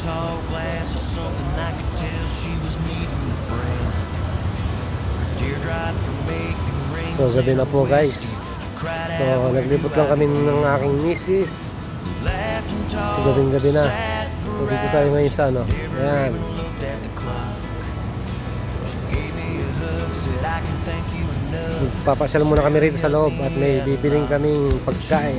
So gabi na po guys. So naglibot lang kami ng aking misis. So gabi na. So dito tayo ngayon sa ano. Ayan. Papasyal muna kami rito sa loob at may bibiling kaming pagkain.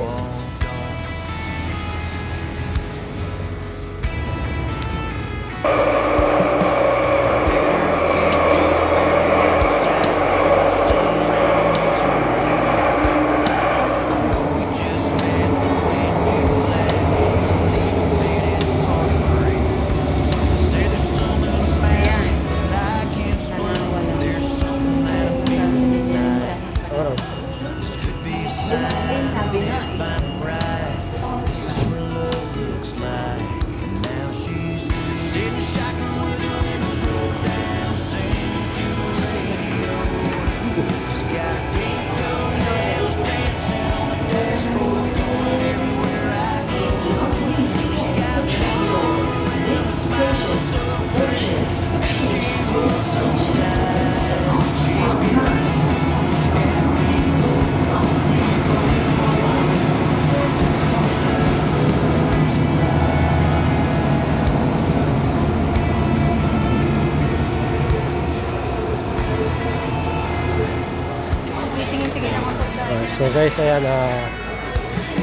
So guys, ayan,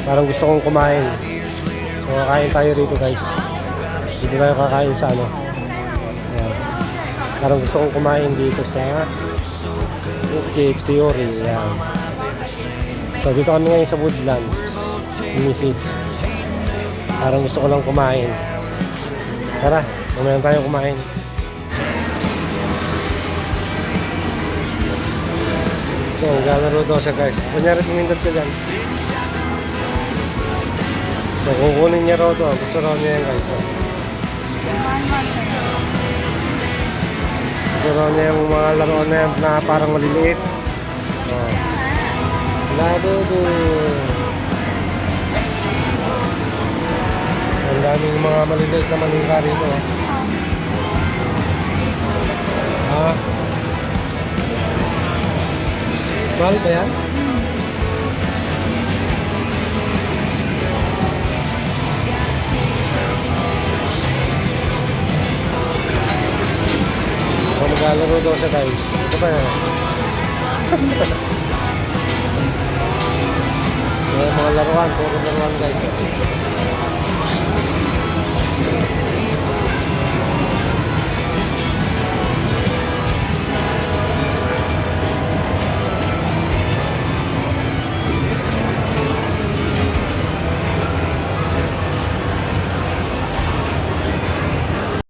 parang gusto kong kumain. So kakain tayo rito guys. Dito tayo kakain sa ano. Ayan. Parang gusto kong kumain dito sa Okay Theory. Ayan. So dito kami ngayon sa Woodlands, Mrs. Parang gusto ko lang kumain. Tara, kumain tayo kumain. So, galaro daw siya guys. Kunyari tumindad ka dyan. So, kukunin niya raw daw. Gusto raw niya yan guys. Gusto raw niya yung mga laruan na yan na parang maliliit. Lado doon. Ang daming mga maliliit na manila rito. Mahal ba yan? So, maglalaro daw siya guys. Ito ba yan? Mga laruan, puro laruan guys.